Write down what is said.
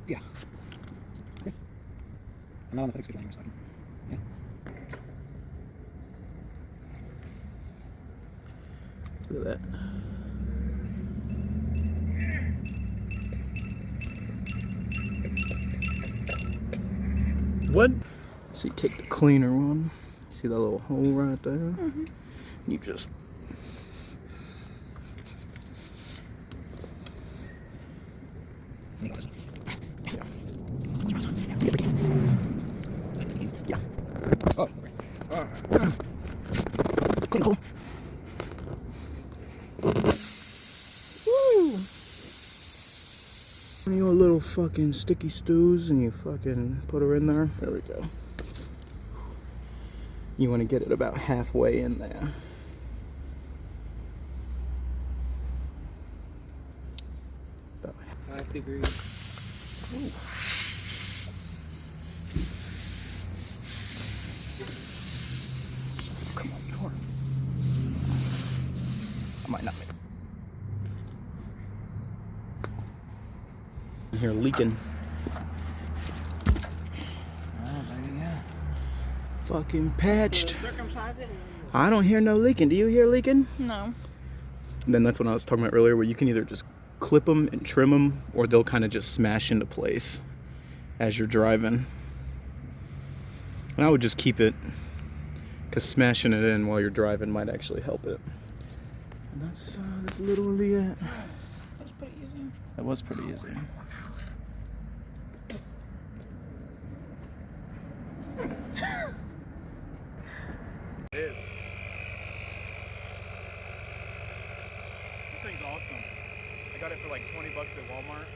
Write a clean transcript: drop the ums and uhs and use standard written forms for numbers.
Yeah. Okay. I'm not on the fixed anymore, so I can. Yeah. Look at that. What? So you take the cleaner one. You see that little hole right there? Mm-hmm. You just. Yeah. Oh. Clean hole. Woo! You want little fucking sticky stews and you fucking put her in there. There we go. You want to get it about halfway in there. About 5 degrees. Ooh. Come on, Tor. I might not make it. Here leaking. Oh, baby, yeah. Fucking patched. I don't hear no leaking. Do you hear leaking? No. And then that's what I was talking about earlier, where you can either just clip them and trim them, or they'll kind of just smash into place as you're driving. And I would just keep it, because smashing it in while you're driving might actually help it. And that's literally it. That was pretty easy. That was pretty easy. It is. This thing's awesome. I got it for like $20 at Walmart.